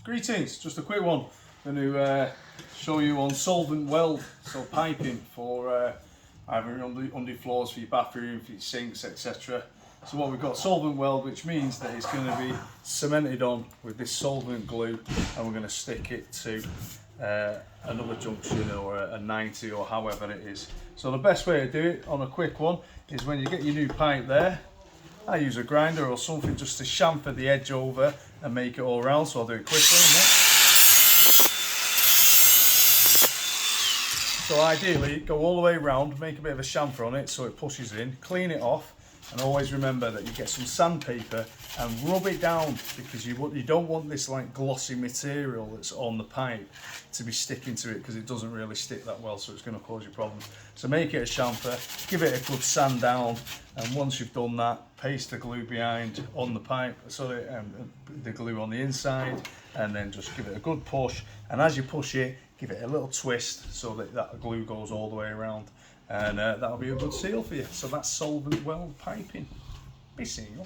Greetings, just a quick one. I'm going to show you on solvent weld, so piping for either under floors for your bathroom, for your sinks, etc. So what we've got solvent weld, which means that it's going to be cemented on with this solvent glue, and we're going to stick it to another junction or a 90 or however it is. So the best way to do it on a quick one is when you get your new pipe there, I use a grinder or something just to chamfer the edge over and make it all round, so I'll do it quickly. So ideally, go all the way around, make a bit of a chamfer on it so it pushes in, clean it off, and always remember that you get some sandpaper and rub it down, because you don't want this like glossy material that's on the pipe to be sticking to it, because it doesn't really stick that well, so it's going to cause you problems. So make it a chamfer, give it a good sand down, and once you've done that, paste the glue behind on the pipe, so that, the glue on the inside, and then just give it a good push, and as you push it, give it a little twist so that that glue goes all the way around, and that'll be a good seal for you. So that's solvent weld piping. Be seeing you.